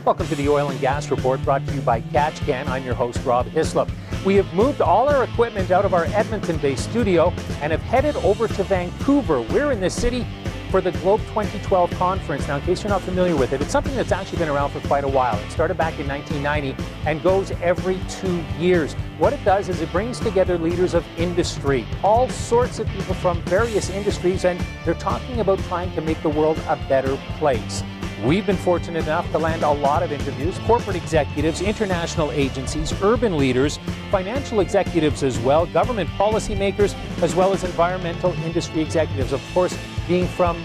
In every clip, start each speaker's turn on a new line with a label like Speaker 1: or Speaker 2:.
Speaker 1: Welcome to the Oil and Gas Report, brought to you by Katch. I'm your host, Rob Hislop. We have moved all our equipment out of our Edmonton-based studio and have headed over to Vancouver. We're in this city for the Globe 2012 conference. Now, in case you're not familiar with it, it's something that's actually been around for quite a while. It started back in 1990 and goes every 2 years. What it does is it brings together leaders of industry, all sorts of people from various industries, and they're talking about trying to make the world a better place. We've been fortunate enough to land a lot of interviews, corporate executives, international agencies, urban leaders, financial executives as well, government policymakers, as well as environmental industry executives. Of course, being from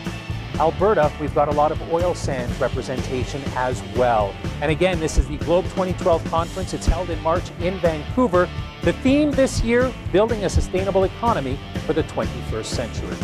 Speaker 1: Alberta, we've got a lot of oil sands representation as well. And again, this is the Globe 2012 conference. It's held in March in Vancouver. The theme this year, building a sustainable economy for the 21st century.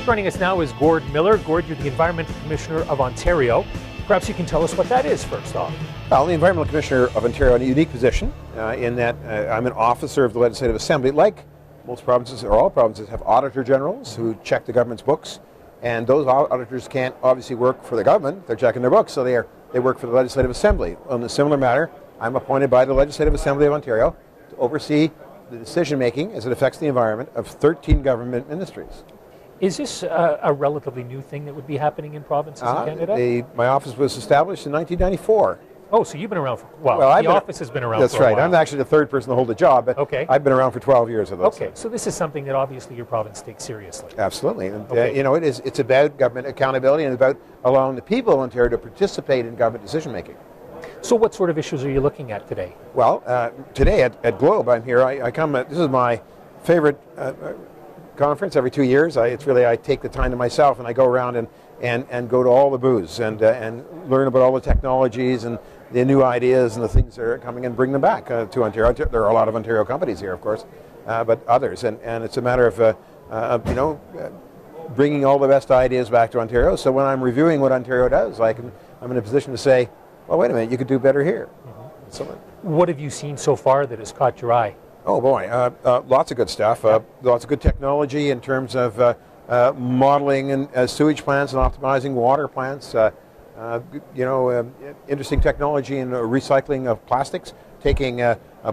Speaker 1: Joining us now is Gord Miller. Gord, you're the Environmental Commissioner of Ontario. Perhaps you can tell us what that is first off.
Speaker 2: Well, the Environmental Commissioner of Ontario in a unique position in that I'm an officer of the Legislative Assembly. Like most provinces, or all provinces, have Auditor Generals who check the government's books, and those auditors can't obviously work for the government. They're checking their books, so they work for the Legislative Assembly. On a similar matter, I'm appointed by the Legislative Assembly of Ontario to oversee the decision making as it affects the environment of 13 government ministries.
Speaker 1: Is this a relatively new thing that would be happening in provinces in Canada?
Speaker 2: My office was established in 1994.
Speaker 1: Oh, so you've been around for, the office has been around for a while.
Speaker 2: That's right. I'm actually the third person to hold the job, but I've been around for 12 years of those.
Speaker 1: Okay, so this is something that obviously your province takes seriously.
Speaker 2: Absolutely. And, it's about government accountability and about allowing the people of Ontario to participate in government decision making.
Speaker 1: So what sort of issues are you looking at today?
Speaker 2: Well, today at Globe, I'm here. I come, this is my favorite conference every 2 years. I take the time to myself and I go around and go to all the booths and learn about all the technologies and the new ideas and the things that are coming and bring them back to Ontario. There are a lot of Ontario companies here, of course, but others, and it's a matter of bringing all the best ideas back to Ontario. So when I'm reviewing what Ontario does, I'm in a position to say, well, wait a minute, you could do better here. Mm-hmm. So,
Speaker 1: what have you seen so far that has caught your eye?
Speaker 2: Oh boy, lots of good stuff. Lots of good technology in terms of modeling and sewage plants and optimizing water plants. Interesting technology in recycling of plastics, taking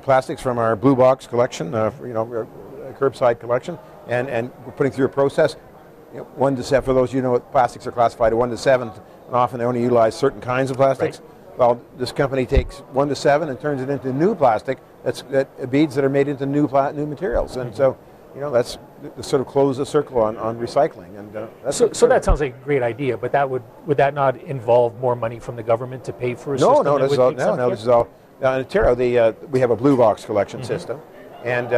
Speaker 2: plastics from our blue box collection, curbside collection, and putting through a process. 1 to 7. For those plastics are classified to 1 to 7, and often they only utilize certain kinds of plastics. Right. Well, this company takes 1 to 7 and turns it into new plastic. Beads that are made into new materials, and so that's to sort of close the circle on recycling. And
Speaker 1: so that sounds like a great idea, but would that not involve more money from the government to pay for a system?
Speaker 2: No, this is all. In Ontario, we have a blue box collection system, and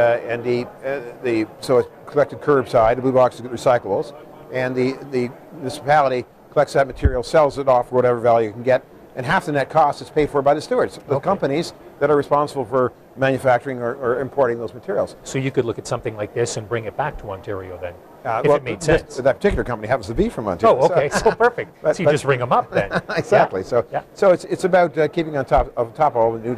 Speaker 2: so it's collected curbside. The blue box is recyclables, and the municipality collects that material, sells it off for whatever value you can get. And half the net cost is paid for by the stewards, the companies that are responsible for manufacturing or importing those materials.
Speaker 1: So you could look at something like this and bring it back to Ontario then, if it made sense.
Speaker 2: That particular company happens to be from Ontario.
Speaker 1: Oh, okay, so perfect. So you just ring them up then.
Speaker 2: Exactly. Yeah. So it's about keeping on top of all the new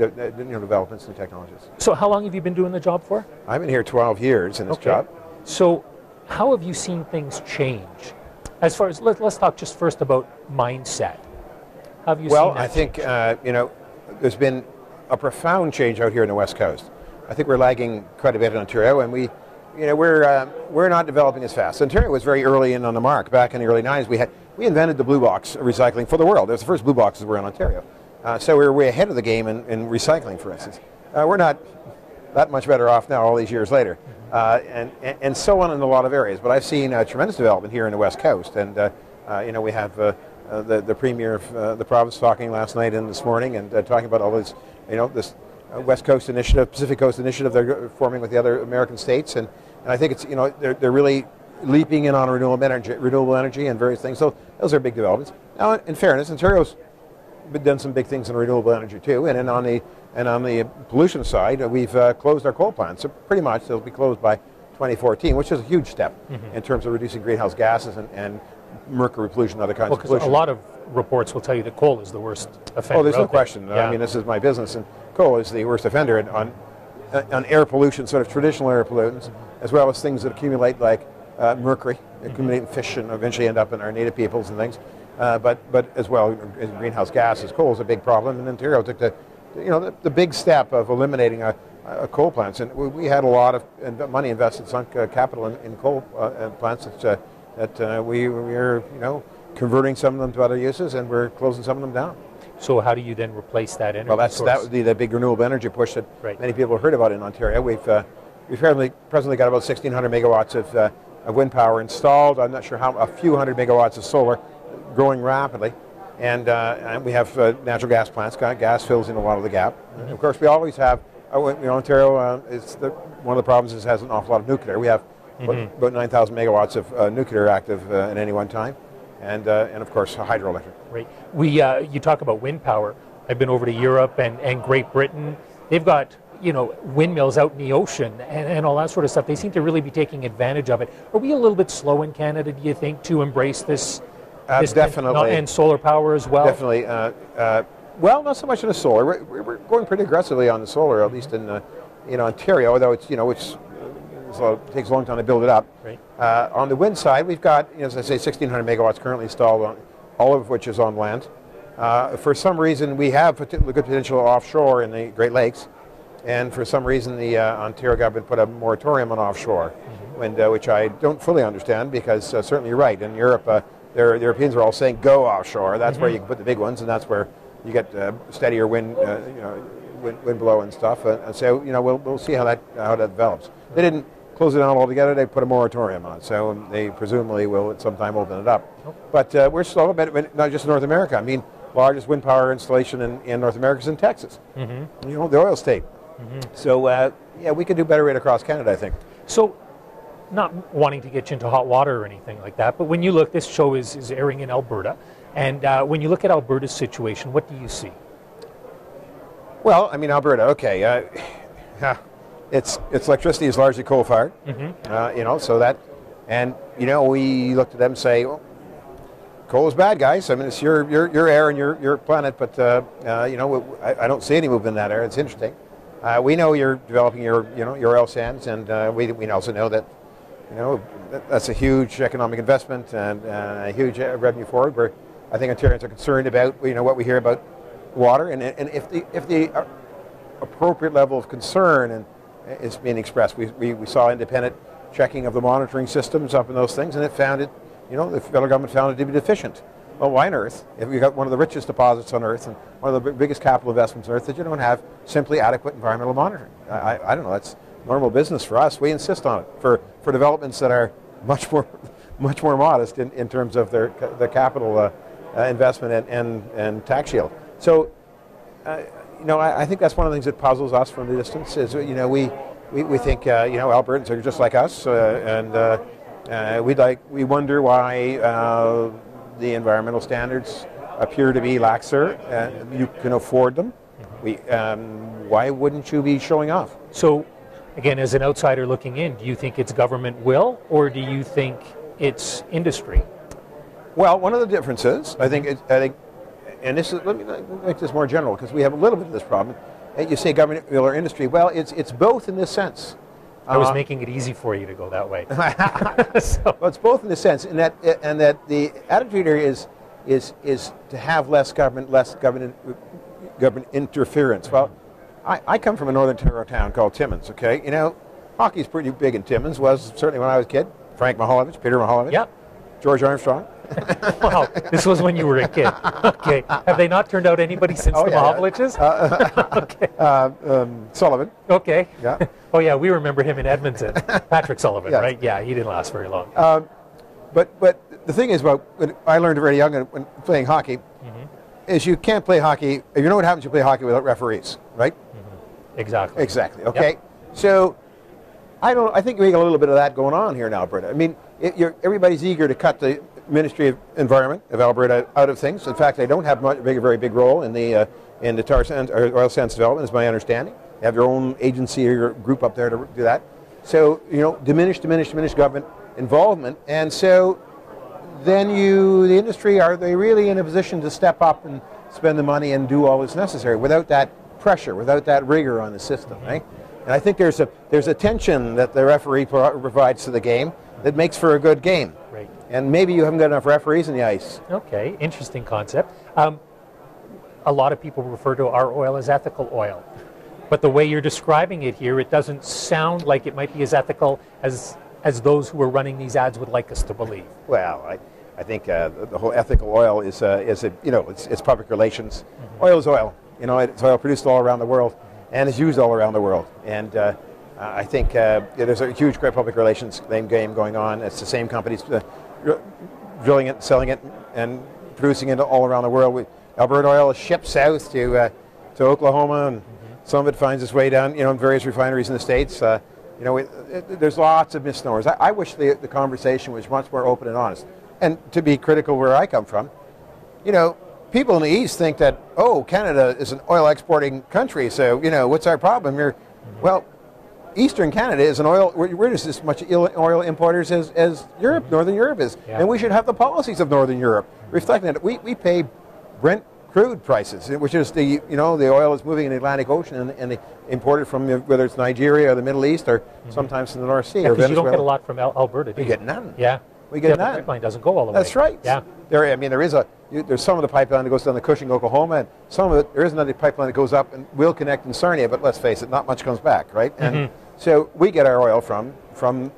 Speaker 2: developments and technologies.
Speaker 1: So how long have you been doing the job for?
Speaker 2: I've been here 12 years in this job.
Speaker 1: So how have you seen things change? As far as, let's talk just first about mindset.
Speaker 2: I think there's been a profound change out here in the West Coast. I think we're lagging quite a bit in Ontario, and we're not developing as fast. Ontario was very early in on the mark. Back in the early 90s, we invented the blue box recycling for the world. It was the first blue boxes that were in Ontario, so we were way ahead of the game in recycling, for instance. We're not that much better off now, all these years later, and so on in a lot of areas. But I've seen tremendous development here in the West Coast, and we have. The Premier of the province talking last night and this morning and talking about all this, this West Coast initiative, Pacific Coast initiative they're forming with the other American states, and I think it's they're really leaping in on renewable energy and various things. So those are big developments. Now, in fairness, Ontario's done some big things in renewable energy too, and then on the pollution side, we've closed our coal plants. So pretty much they'll be closed by 2014, which is a huge step in terms of reducing greenhouse gases and mercury pollution and other kinds of pollution.
Speaker 1: A lot of reports will tell you that coal is the worst offender.
Speaker 2: Oh, there's no
Speaker 1: out there.
Speaker 2: question. I mean, this is my business, and coal is the worst offender on air pollution, sort of traditional air pollutants, as well as things that accumulate like mercury, accumulate in fish, and eventually end up in our native peoples and things. But as well as greenhouse gases, coal is a big problem. And Ontario took the big step of eliminating coal plants, and we had a lot of money invested, sunk capital in coal plants that we were converting some of them to other uses, and we're closing some of them down.
Speaker 1: So how do you then replace that energy
Speaker 2: Well,
Speaker 1: source?
Speaker 2: that would be the big renewable energy push that many people have heard about in Ontario. We've presently got about 1,600 megawatts of wind power installed. I'm not sure how, a few hundred megawatts of solar, growing rapidly. And we have natural gas plants. Gas fills in a lot of the gap. And of course, we always have, Ontario, one of the problems is it has an awful lot of nuclear. We have about 9,000 megawatts of nuclear active at any one time. And of course, hydroelectric.
Speaker 1: Right. You talk about wind power. I've been over to Europe and Great Britain. They've got windmills out in the ocean and all that sort of stuff. They seem to really be taking advantage of it. Are we a little bit slow in Canada, do you think, to embrace this?
Speaker 2: Definitely.
Speaker 1: And solar power as well?
Speaker 2: Definitely. Well, not so much in the solar. We're going pretty aggressively on the solar, at least in Ontario, although it takes a long time to build it up.
Speaker 1: Right.
Speaker 2: On the wind side, we've got, as I say, 1,600 megawatts currently installed, all of which is on land. For some reason, we have good potential offshore in the Great Lakes, and for some reason, the Ontario government put a moratorium on offshore wind, which I don't fully understand, because certainly you're right. In Europe, the Europeans are all saying go offshore. That's where you can put the big ones, and that's where you get steadier wind, wind blow and stuff. And so we'll see how that develops. They didn't close it down altogether. They put a moratorium on it, so they presumably will at some time open it up. But we're slow, not just in North America. I mean, largest wind power installation in North America is in Texas. The oil state. So we could do better right across Canada, I think.
Speaker 1: So, not wanting to get you into hot water or anything like that, but when you look, this show is airing in Alberta, and when you look at Alberta's situation, what do you see?
Speaker 2: Well, I mean, Alberta, okay. Its electricity is largely coal-fired, so that, and we looked at them and say, well, coal is bad, guys. I mean, it's your air and your planet, but I don't see any movement in that air. It's interesting. We know you're developing your oil sands, and we also know that that's a huge economic investment and a huge revenue forward. Where I think Ontarians are concerned about what we hear about water, and if the appropriate level of concern is being expressed. We saw independent checking of the monitoring systems up in those things, and it found it, the federal government found it to be deficient. Well, why on earth, if you've got one of the richest deposits on earth and one of the biggest capital investments on earth, that you don't have simply adequate environmental monitoring? I don't know, that's normal business for us. We insist on it for developments that are much more modest in terms of the capital investment and tax shield. So, I think that's one of the things that puzzles us from the distance is, we think, Albertans are just like us, and we wonder why the environmental standards appear to be laxer. You can afford them. Why wouldn't you be showing off?
Speaker 1: So, again, as an outsider looking in, do you think it's government will, or do you think it's industry? Well,
Speaker 2: one of the differences, I think, and this is, let me make this more general, because we have a little bit of this problem. You say government will or industry. Well, it's both in this sense.
Speaker 1: I was making it easy for you to go that way.
Speaker 2: Well, it's both in the sense, and that the attitude here is to have less government interference. Well, I come from a northern Ontario town called Timmins. Okay, hockey's pretty big in Timmins. Was certainly when I was a kid. Frank Mahalovich, Peter Mahalovich,
Speaker 1: yep.
Speaker 2: George Armstrong.
Speaker 1: Wow, this was when you were a kid. Okay, have they not turned out anybody since the Mahaloviches?
Speaker 2: Okay. Sullivan.
Speaker 1: Okay.
Speaker 2: Yeah.
Speaker 1: Oh yeah, we remember him in Edmonton. Patrick Sullivan, yes. Right? Yeah, he didn't last very long.
Speaker 2: But the thing is, when I learned very young when playing hockey, is you can't play hockey. You know what happens? You play hockey without referees, right?
Speaker 1: Exactly.
Speaker 2: Exactly. Okay. Yep. So I think we got a little bit of that going on here in Alberta. I mean, everybody's eager to cut the Ministry of Environment of Alberta out of things. In fact, they don't have a very big role in the tar sands or oil sands development, is my understanding. They have their own agency or your group up there to do that. So diminish government involvement, and so then the industry, are they really in a position to step up and spend the money and do all that's necessary without that pressure, without that rigor on the system, right? And I think there's a tension that the referee provides to the game that makes for a good game.
Speaker 1: Right.
Speaker 2: And maybe you haven't got enough referees in the ice.
Speaker 1: Okay, interesting concept. A lot of people refer to our oil as ethical oil. But the way you're describing it here, it doesn't sound like it might be as ethical as those who are running these ads would like us to believe.
Speaker 2: Well, I think the whole ethical oil is it's public relations. Oil is oil. It's oil produced all around the world and is used all around the world. And I think there's a huge great public relations game going on. It's the same companies drilling it, selling it, and producing it all around the world. Alberta oil is shipped south to Oklahoma, and some of it finds its way down, in various refineries in the States. There's lots of misnomers. I wish the conversation was much more open and honest. And to be critical where I come from, people in the East think that, Canada is an oil exporting country, so, what's our problem here? Well, Eastern Canada is an oil, we're just as much oil importers as Europe, Northern Europe is. Yeah. And we should have the policies of Northern Europe reflecting that. We pay Brent crude prices, which is the oil is moving in the Atlantic Ocean and they import it from whether it's Nigeria or the Middle East or sometimes from the North Sea.
Speaker 1: Because you don't get a lot from Alberta, do you?
Speaker 2: We get none.
Speaker 1: Yeah.
Speaker 2: We get none.
Speaker 1: The pipeline doesn't go all the way.
Speaker 2: That's right.
Speaker 1: Yeah.
Speaker 2: There's some of the pipeline that goes down to Cushing, Oklahoma, and some of it, there is another pipeline that goes up and will connect in Sarnia, but let's face it, not much comes back, right? And so we get our oil from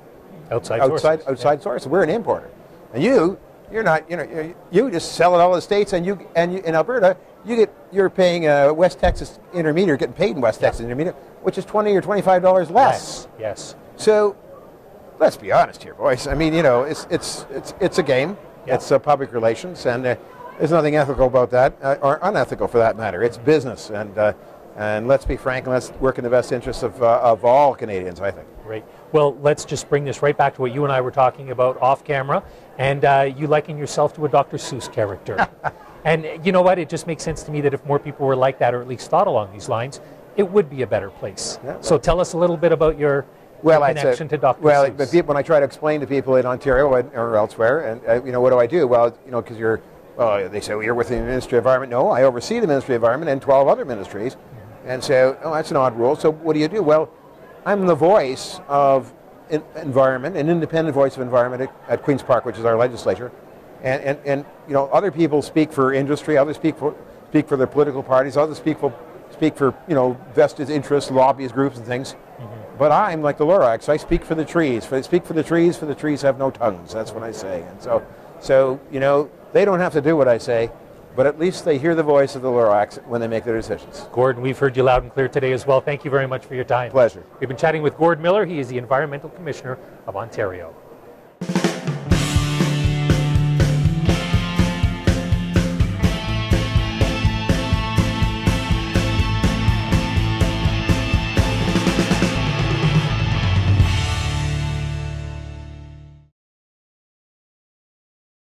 Speaker 2: outside sources. We're an importer. And you're not, you just sell it all to the States, and you in Alberta, you're paying West Texas Intermediate, getting paid in West Texas Intermediate, which is $20 or $25 less.
Speaker 1: Yes.
Speaker 2: So let's be honest here, boys. I mean, it's a game. Yeah. It's public relations, and there's nothing ethical about that, or unethical for that matter. It's business, and let's be frank, and let's work in the best interests of all Canadians, I think.
Speaker 1: Great. Well, let's just bring this right back to what you and I were talking about off camera, and you liken yourself to a Dr. Seuss character. And you know what? It just makes sense to me that if more people were like that, or at least thought along these lines, it would be a better place. Yeah, so tell us a little bit about your connection to Dr. Seuss.
Speaker 2: But when I try to explain to people in Ontario or elsewhere, and what do I do? Well, because they say, well, you're with the Ministry of Environment. No, I oversee the Ministry of Environment and 12 other ministries. And so, that's an odd rule. So what do you do? Well, I'm the voice of environment, an independent voice of environment at Queen's Park, which is our legislature. And other people speak for industry, others speak for their political parties, others speak for vested interests, lobbyist groups and things. But I'm like the Lorax. I speak for the trees. I speak for the trees have no tongues. That's what I say. And so they don't have to do what I say, but at least they hear the voice of the Lorax when they make their decisions.
Speaker 1: Gordon, we've heard you loud and clear today as well. Thank you very much for your time.
Speaker 2: Pleasure.
Speaker 1: We've been chatting with Gord Miller. He is the Environmental Commissioner of Ontario.